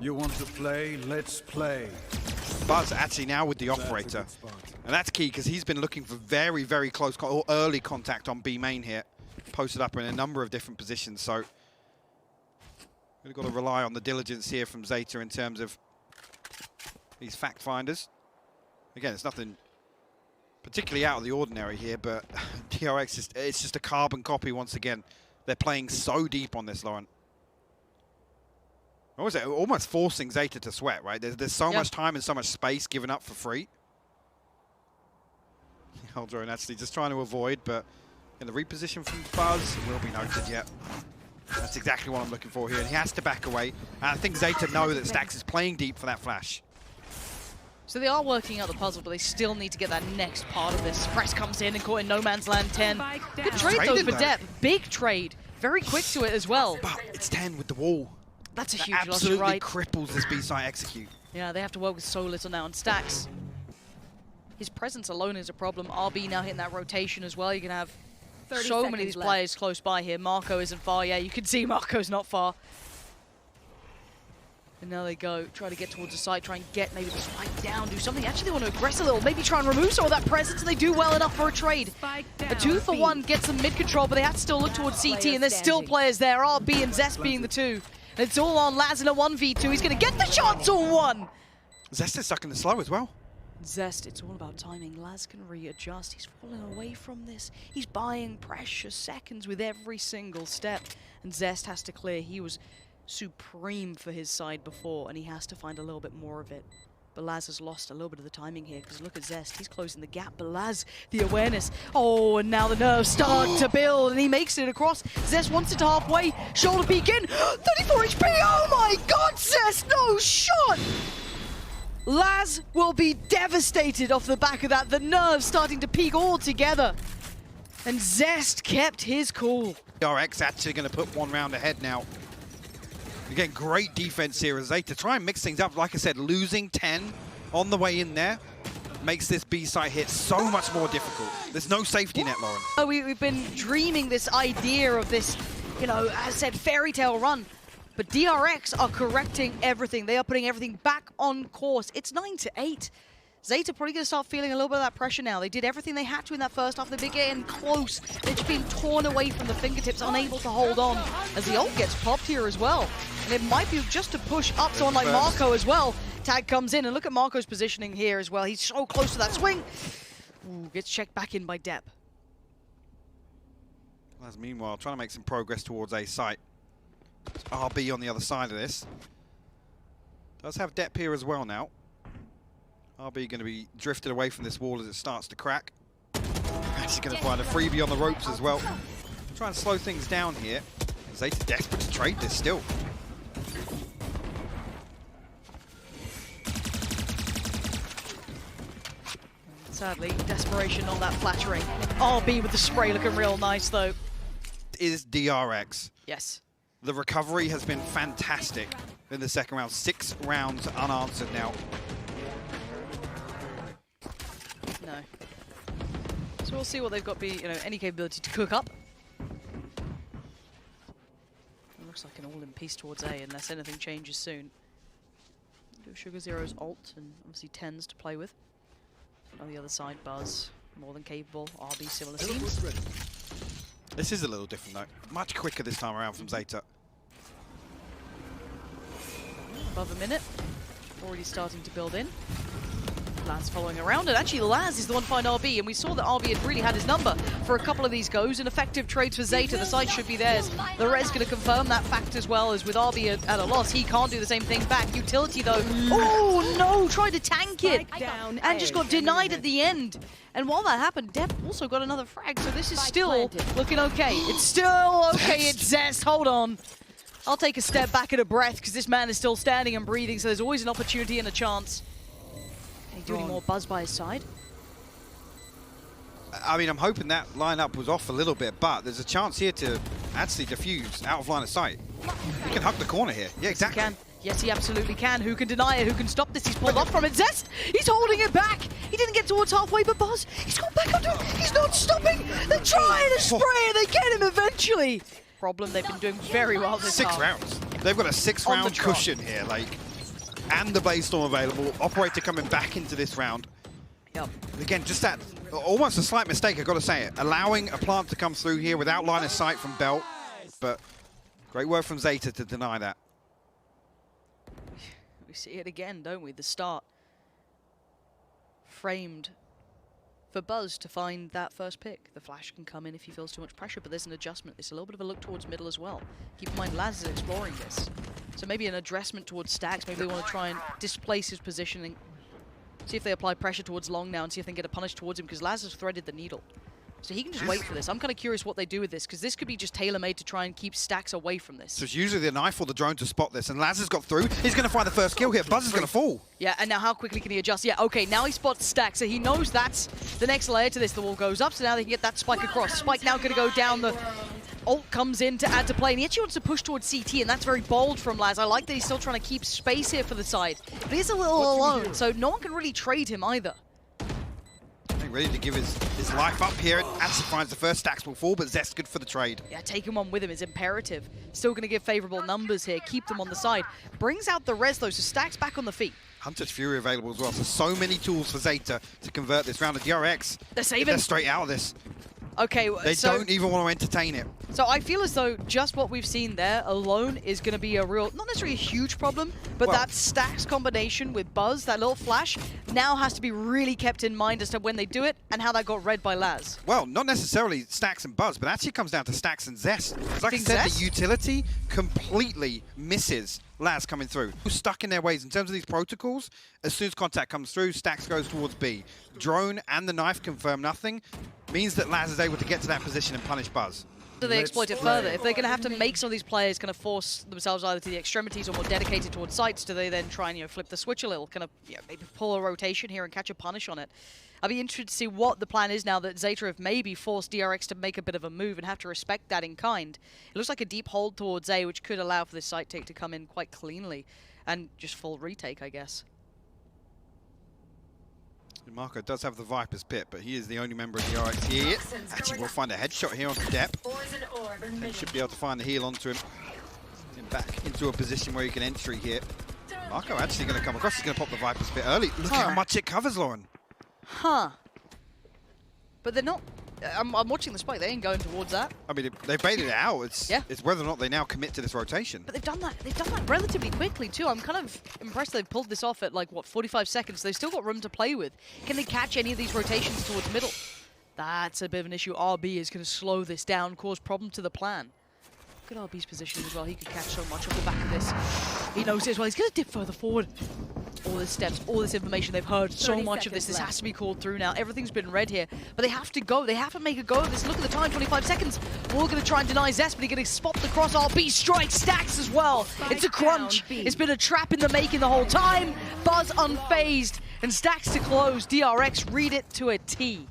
You want to play? Let's play. Buzz actually now with the operator. And that's key because he's been looking for very, very close or early contact on B main here. Posted up in a number of different positions. So we've got to rely on the diligence here from ZETA in terms of these fact finders. Again, it's nothing particularly out of the ordinary here, but DRX, it's just a carbon copy once again. They're playing so deep on this, Lauren. What was it? Almost forcing ZETA to sweat, right? There's so much time and so much space given up for free. Eldrone actually just trying to avoid, but in the reposition from Buzz, it will be noted yet. That's exactly what I'm looking for here, and he has to back away. And I think ZETA know that Stax is playing deep for that flash. So they are working out the puzzle, but they still need to get that next part of this. Press comes in and caught in no man's land 10. Good trade though for Depp. Big trade. Very quick to it as well. But it's 10 with the wall. That's a That huge loss, absolutely right? cripples this B-site execute. Yeah, they have to work with so little now. And Stax, his presence alone is a problem. RB now hitting that rotation as well. You can have so many of these players close by here. Marco isn't far. Yeah, you can see Marco's not far. And now they go, try to get towards the site, try and get maybe the spike down, do something. Actually, they want to aggress a little, maybe try and remove some of that presence, and they do well enough for a trade. A 2-for-1 gets them mid-control, but they have to still look towards CT, and there's still players there, RB and Zest being the two. And it's all on Laz in a 1v2. He's going to get the shots on one! Zest is stuck in the slow as well. Zest, it's all about timing. Laz can readjust. He's falling away from this. He's buying precious seconds with every single step. And Zest has to clear. He was supreme for his side before, and he has to find a little bit more of it. But Laz has lost a little bit of the timing here, because look at Zest. He's closing the gap, but Laz, the awareness. Oh, and now the nerves start to build, and he makes it across. Zest wants it halfway. Shoulder peek in. 34 HP. Oh my god, Zest, no shot! Laz will be devastated off the back of that. The nerves starting to peak all together. And Zest kept his cool. DRX actually going to put one round ahead now. Again, great defense here as ZETA try and mix things up. Like I said, losing 10 on the way in there makes this B-site hit so much more difficult. There's no safety net, Lauren. We've been dreaming this idea of this, you know, as I said, fairy tale run. But DRX are correcting everything. They are putting everything back on course. It's 9-8. ZETA probably going to start feeling a little bit of that pressure now. They did everything they had to in that first half. They've been getting close. They've just been torn away from the fingertips, unable to hold on. As the ult gets popped here as well. And it might be just to push up someone like Marco as well. Tag comes in, and look at Marco's positioning here as well. He's so close to that swing. Ooh, gets checked back in by Depp. As meanwhile, trying to make some progress towards A site. RB on the other side of this. Does have Depp here as well now. RB going to be drifted away from this wall as it starts to crack. Actually going to find a freebie on the ropes as well. Try and slow things down here. ZETA desperate to trade this still. Sadly, desperation not that flattering. RB with the spray looking real nice though. Is DRX. Yes. The recovery has been fantastic in the second round. 6 rounds unanswered now. No. So we'll see what they've got, any capability to cook up. It looks like an all in peace towards A unless anything changes soon. Do Sugar Zero's ult and obviously 10s to play with. On the other side, Buzz, more than capable. RB similar seems. This is a little different though. Much quicker this time around from ZETA. Above a minute. Already starting to build in. Laz following around, and actually Laz is the one to find RB, and we saw that RB had really had his number for a couple of these goes, and effective trades for ZETA. The site should be theirs. The Res going to confirm that fact as well, as with RB at a loss, he can't do the same thing back. Utility though, oh no, tried to tank it, and just got denied at the end. And while that happened, Depp also got another frag, so this is still looking okay. It's still okay, it's Zest, hold on. I'll take a step back and a breath, because this man is still standing and breathing, so there's always an opportunity and a chance. Can he do any more Buzz by his side? I mean, I'm hoping that lineup was off a little bit, but there's a chance here to actually defuse out of line of sight. He can hug the corner here. Yeah, exactly. Yes, he can. Yes, he absolutely can. Who can deny it? Who can stop this? He's pulled off from it. Zest! He's holding it back! He didn't get towards halfway, but Buzz, he's gone back under. He's not not stopping! They're trying to spray and they get him eventually! Problem, they've been doing very well this 6 half. rounds. They've got a 6-round cushion here, like, and the Blaze Storm available. Operator coming back into this round. Yep. Again, just that, almost a slight mistake, I've got to say it. Allowing a plant to come through here without line of sight from Belt, but great work from ZETA to deny that. We see it again, don't we? The start framed for Buzz to find that first pick. The flash can come in if he feels too much pressure, but there's an adjustment. It's a little bit of a look towards middle as well. Keep in mind, Laz is exploring this. So maybe an addressment towards Stacks. Maybe they want to try and displace his positioning. See if they apply pressure towards Long now and see if they can get a punish towards him, because Laz has threaded the needle. So he can just wait for this. I'm kind of curious what they do with this, because this could be just tailor-made to try and keep Stacks away from this. So it's usually the knife or the drone to spot this, and Laz has got through. He's going to find the first kill here. Buzz is going to fall. Yeah, and now how quickly can he adjust? Yeah, okay, now he spots Stacks, so he knows that's the next layer to this. The wall goes up, so now they can get that spike across. Spike now going to go down. The ult comes in to add to play, and he actually wants to push towards CT, and that's very bold from Laz. I like that he's still trying to keep space here for the side, but he's a little alone, so no one can really trade him either. Ready to give his life up here. Actually finds the first. Stacks will fall, but Zest good for the trade. Yeah, taking one with him is imperative. Still going to give favorable numbers here. Keep them on the side. Brings out the res, though, so Stacks back on the feet. Hunter's Fury available as well, so many tools for ZETA to convert this round of DRX. They're saving. They're straight out of this. Okay, they don't even want to entertain it. So I feel as though just what we've seen there alone is going to be a real, not necessarily a huge problem, but well, that Stacks combination with Buzz, that little flash, now has to be really kept in mind as to when they do it and how that got read by Laz. Well, not necessarily Stacks and Buzz, but actually comes down to Stacks and Zest. Like I said, Zest? The utility completely misses Laz coming through. Stuck in their ways in terms of these protocols. As soon as contact comes through, Stacks goes towards B. Drone and the knife confirm nothing. Means that Laz is able to get to that position and punish Buzz. Do they exploit it further? If they're going to have to make some of these players kind of force themselves either to the extremities or more dedicated towards sites, do they then try and flip the switch a little, kind of maybe pull a rotation here and catch a punish on it? I'd be interested to see what the plan is now that ZETA have maybe forced DRX to make a bit of a move and have to respect that in kind. It looks like a deep hold towards A, which could allow for this site take to come in quite cleanly and just full retake, I guess. Marco does have the Viper's Pit, but he is the only member of DRX here. Actually, we'll find a headshot here onto Depp. And should be able to find the heal onto him. And back into a position where he can entry here. Marco actually going to come across. He's going to pop the Viper's Pit early. Look how much it covers, Lauren. Huh. But they're not... I'm watching the spike. They ain't going towards that. I mean, they baited it out. It's whether or not they now commit to this rotation. But they've done that relatively quickly too. I'm kind of impressed they've pulled this off at like what 45 seconds. They've still got room to play with. Can they catch any of these rotations towards middle? That's a bit of an issue. RB is going to slow this down, cause problem to the plan. Look at RB's position as well. He could catch so much off the back of this. He knows it as well. He's going to dip further forward. All the steps, all this information, they've heard so much of this. This has to be called through now. Everything's been read here, but they have to go. They have to make a go of this. Look at the time, 25 seconds. We're going to try and deny Zest, but he's going to spot the cross. RB strike Stacks as well. It's a crunch. It's been a trap in the making the whole time. Buzz unfazed, and Stacks to close. DRX read it to a T.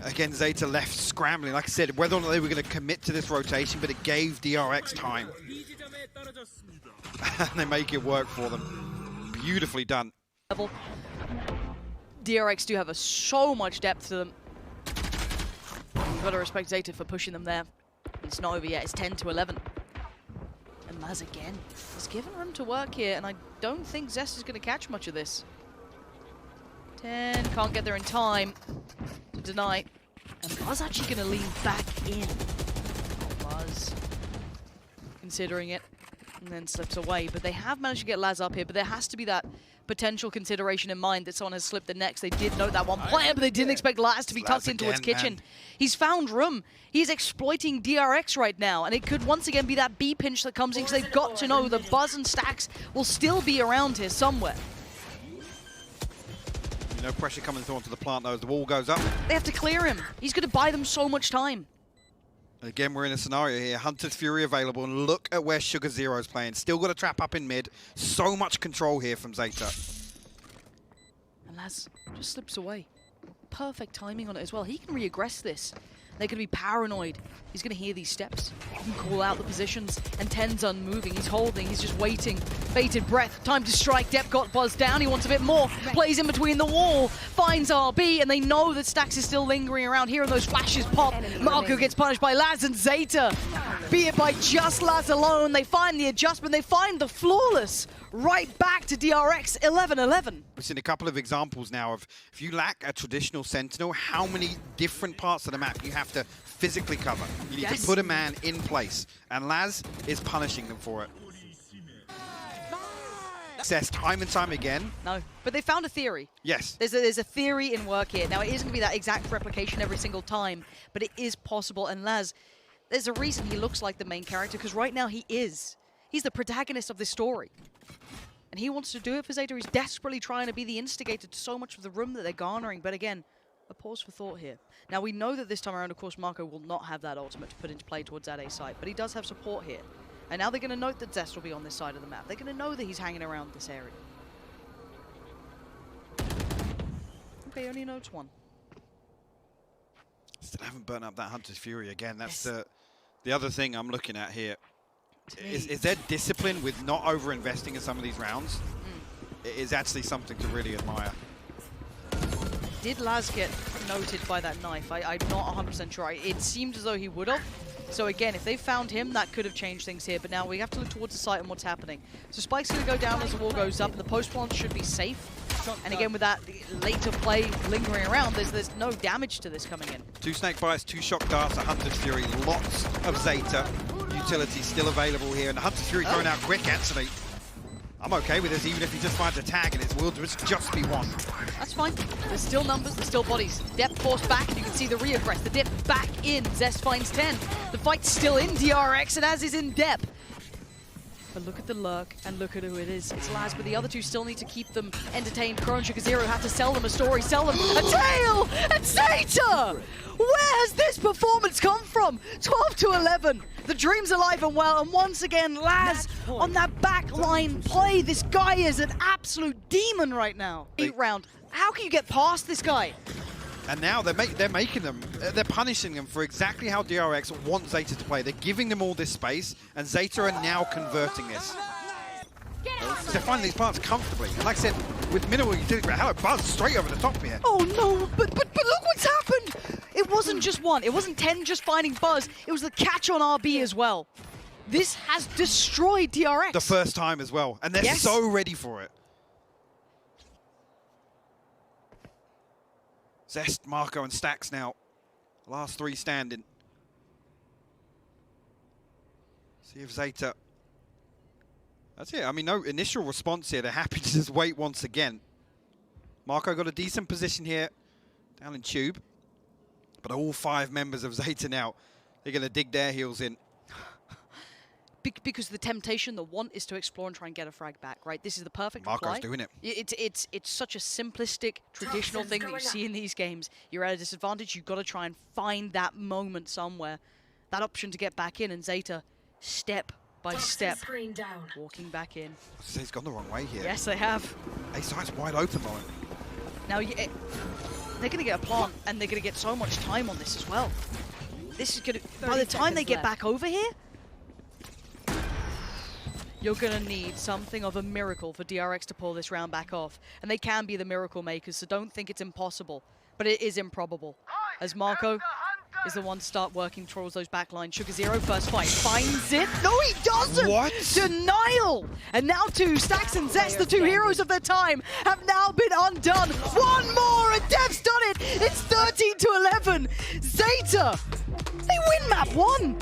Again, ZETA left scrambling. Like I said, whether or not they were going to commit to this rotation, but it gave DRX time. And they make it work for them. Beautifully done. DRX do have so much depth to them. You've got to respect ZETA for pushing them there. It's not over yet. It's 10 to 11. And Laz again. He's given room to work here, and I don't think Zest is going to catch much of this. 10, can't get there in time to deny. And Buzz actually going to lean back in. Buzz considering it. And then slips away, but they have managed to get Laz up here, but there has to be that potential consideration in mind that someone has slipped the next. They did note that one player, but they didn't expect Laz to be tucked in towards kitchen. Man. He's found room. He's exploiting DRX right now, and it could once again be that B pinch that comes in, because they've got to know that Buzz and Stacks will still be around here somewhere. No pressure coming through onto the plant though as the wall goes up. They have to clear him. He's going to buy them so much time. Again, we're in a scenario here. Hunter's Fury available, and look at where Sugar Zero's playing. Still got a trap up in mid. So much control here from ZETA. And Laz just slips away. Perfect timing on it as well. He can re-aggress this. They're going to be paranoid. He's going to hear these steps. He can call out the positions, and 10's unmoving. He's holding, he's just waiting. Bated breath, time to strike. Depp got buzzed down, he wants a bit more. Plays in between the wall, finds RB, and they know that Stax is still lingering around here, and those flashes pop. Marco gets punished by Laz and ZETA. Be it by just Laz alone, they find the adjustment, they find the flawless. Right back to DRX 11-11. We've seen a couple of examples now of if you lack a traditional sentinel, how many different parts of the map you have to physically cover. You need to put a man in place, and Laz is punishing them for it. Success time and time again. No, but they found a theory. Yes. There's a theory in work here. Now, it isn't going to be that exact replication every single time, but it is possible. And Laz, there's a reason he looks like the main character, because right now he is. He's the protagonist of this story. And he wants to do it for ZETA. He's desperately trying to be the instigator to so much of the room that they're garnering. But again, a pause for thought here. Now, we know that this time around, of course, Marco will not have that ultimate to put into play towards that A site, but he does have support here. And now they're going to note that Zest will be on this side of the map. They're going to know that he's hanging around this area. Okay, only notes one. Still haven't burnt up that Hunter's Fury again. That's the other thing I'm looking at here. Is there discipline with not over-investing in some of these rounds? It is actually something to really admire. Did Laz get noted by that knife? I'm not 100% sure. It seemed as though he would have. So again, if they found him, that could have changed things here. But now we have to look towards the site and what's happening. So Spike's going to go down as the wall goes up, and the post plant should be safe. And again, with that later play lingering around, there's no damage to this coming in. 2 snake bites, 2 shock darts, a Hunter's Fury, lots of ZETA. Utility still available here, and the Hunter's Fury going out quick, actually. I'm okay with this, even if he just finds a tag, and it will just be one. That's fine. There's still numbers, there's still bodies. Depth forced back, and you can see the reaggress. The dip back in. Zest finds 10. The fight's still in DRX, and as is in depth. But look at the lurk, and look at who it is. It's Laz, but the other two still need to keep them entertained. Crow and Sugar Zero have to sell them a story, sell them a tale! And ZETA! Where has this performance come from? 12-11. The dream's alive and well, and once again, Laz on that backline play. This guy is an absolute demon right now. 8 round. How can you get past this guy? And now they're making them, they're punishing them for exactly how DRX want ZETA to play. They're giving them all this space, and ZETA are now converting this. They're finding these parts comfortably. And like I said, with minimal utility, hello, Buzz straight over the top here. Oh no, but look what's happened! It wasn't just one, it wasn't 10 just finding Buzz, it was the catch on RB as well. This has destroyed DRX. The first time as well, and they're so ready for it. Zest, Marco, and Stax now. Last 3 standing. See if ZETA... That's it. I mean, no initial response here. They're happy to just wait once again. Marco got a decent position here down in Tube. But all 5 members of ZETA now, they're going to dig their heels in. Because the temptation, the want, is to explore and try and get a frag back, right? This is the perfect Marco's reply. doing it. It's such a simplistic, traditional thing that you see in these games. You're at a disadvantage. You've got to try and find that moment somewhere, that option to get back in. And ZETA, step by step, walking back in. He's gone the wrong way here. Yes, they have. A site's wide open, though. Now, they're going to get a plant, and they're going to get so much time on this as well. This is going to... By the time they get back over here, you're going to need something of a miracle for DRX to pull this round back off. And they can be the miracle makers, so don't think it's impossible. But it is improbable. As Marco is the one to start working towards those back lines. Sugar Zero, first fight, finds it. No, he doesn't! What? Denial! And now Stax and Zest, the 2 heroes of their time, have now been undone. One more, and Dev's done it! It's 13-11! ZETA, they win map 1!